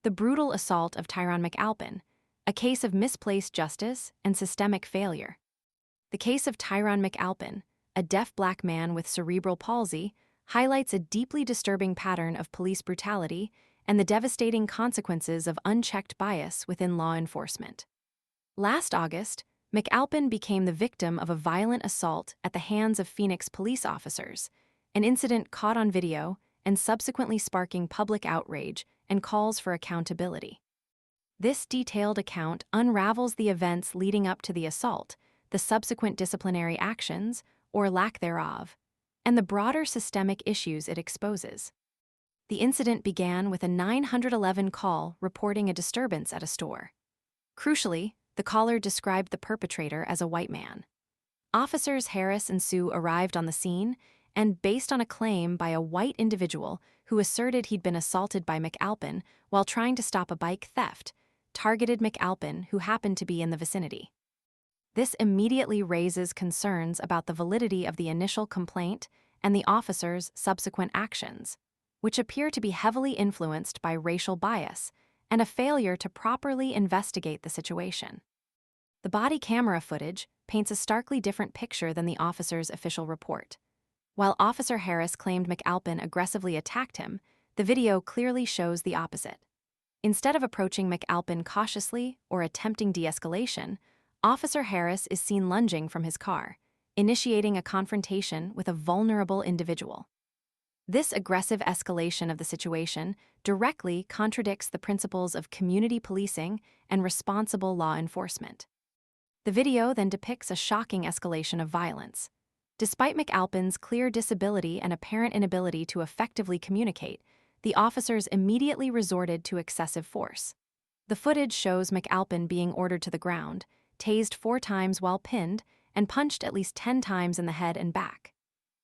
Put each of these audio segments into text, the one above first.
The brutal assault of Tyron McAlpin, a case of misplaced justice and systemic failure. The case of Tyron McAlpin, a deaf black man with cerebral palsy, highlights a deeply disturbing pattern of police brutality and the devastating consequences of unchecked bias within law enforcement. Last August, McAlpin became the victim of a violent assault at the hands of Phoenix police officers, an incident caught on video and subsequently sparking public outrage and calls for accountability. This detailed account unravels the events leading up to the assault, the subsequent disciplinary actions, or lack thereof, and the broader systemic issues it exposes. The incident began with a 911 call reporting a disturbance at a store. Crucially, the caller described the perpetrator as a white man. Officers Harris and Sue arrived on the scene, and based on a claim by a white individual who asserted he'd been assaulted by McAlpin while trying to stop a bike theft, targeted McAlpin, who happened to be in the vicinity. This immediately raises concerns about the validity of the initial complaint and the officer's subsequent actions, which appear to be heavily influenced by racial bias and a failure to properly investigate the situation. The body camera footage paints a starkly different picture than the officer's official report. While Officer Harris claimed McAlpin aggressively attacked him, the video clearly shows the opposite. Instead of approaching McAlpin cautiously or attempting de-escalation, Officer Harris is seen lunging from his car, initiating a confrontation with a vulnerable individual. This aggressive escalation of the situation directly contradicts the principles of community policing and responsible law enforcement. The video then depicts a shocking escalation of violence. Despite McAlpin's clear disability and apparent inability to effectively communicate, the officers immediately resorted to excessive force. The footage shows McAlpin being ordered to the ground, tased 4 times while pinned, and punched at least 10 times in the head and back.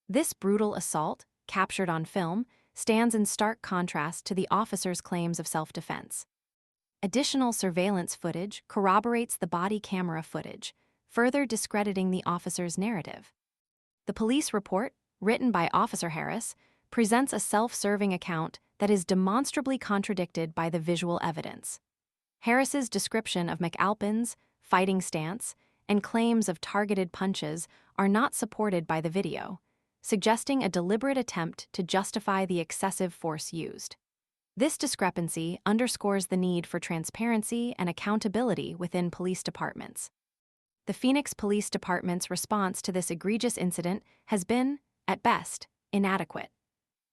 This brutal assault, captured on film, stands in stark contrast to the officer's claims of self-defense. Additional surveillance footage corroborates the body camera footage, further discrediting the officer's narrative. The police report, written by Officer Harris, presents a self-serving account that is demonstrably contradicted by the visual evidence. Harris's description of McAlpin's fighting stance and claims of targeted punches are not supported by the video, suggesting a deliberate attempt to justify the excessive force used. This discrepancy underscores the need for transparency and accountability within police departments. The Phoenix Police Department's response to this egregious incident has been, at best, inadequate.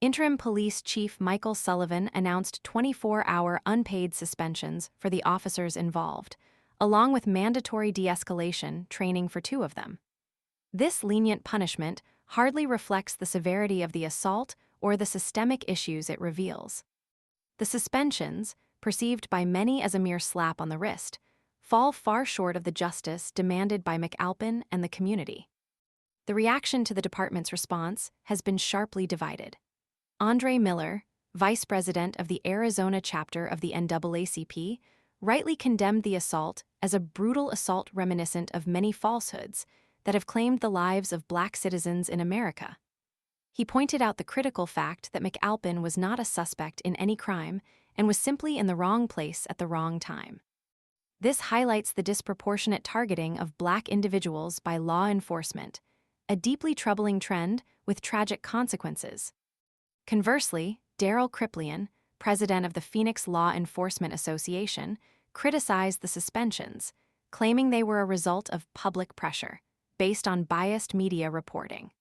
Interim Police Chief Michael Sullivan announced 24-hour unpaid suspensions for the officers involved, along with mandatory de-escalation training for 2 of them. This lenient punishment hardly reflects the severity of the assault or the systemic issues it reveals. The suspensions, perceived by many as a mere slap on the wrist, fall far short of the justice demanded by McAlpin and the community. The reaction to the department's response has been sharply divided. Andre Miller, vice president of the Arizona chapter of the NAACP, rightly condemned the assault as a brutal assault reminiscent of many falsehoods that have claimed the lives of black citizens in America. He pointed out the critical fact that McAlpin was not a suspect in any crime and was simply in the wrong place at the wrong time. This highlights the disproportionate targeting of black individuals by law enforcement, a deeply troubling trend with tragic consequences. Conversely, Daryl Kriplian, president of the Phoenix Law Enforcement Association, criticized the suspensions, claiming they were a result of public pressure, based on biased media reporting.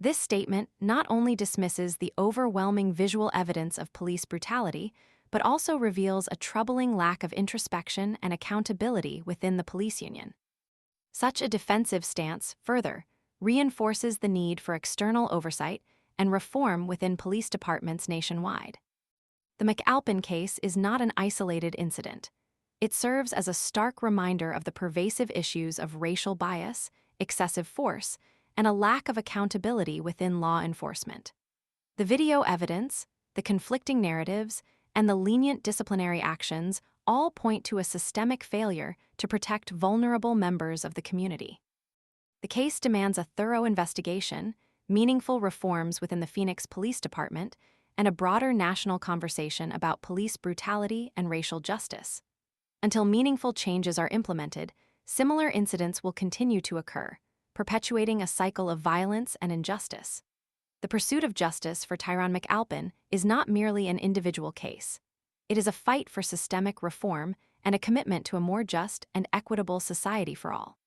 This statement not only dismisses the overwhelming visual evidence of police brutality, but also reveals a troubling lack of introspection and accountability within the police union. Such a defensive stance, further, reinforces the need for external oversight and reform within police departments nationwide. The McAlpin case is not an isolated incident. It serves as a stark reminder of the pervasive issues of racial bias, excessive force, and a lack of accountability within law enforcement. The video evidence, the conflicting narratives, and the lenient disciplinary actions all point to a systemic failure to protect vulnerable members of the community. The case demands a thorough investigation, meaningful reforms within the Phoenix Police Department, and a broader national conversation about police brutality and racial justice. Until meaningful changes are implemented, similar incidents will continue to occur, perpetuating a cycle of violence and injustice. The pursuit of justice for Tyron McAlpin is not merely an individual case. It is a fight for systemic reform and a commitment to a more just and equitable society for all.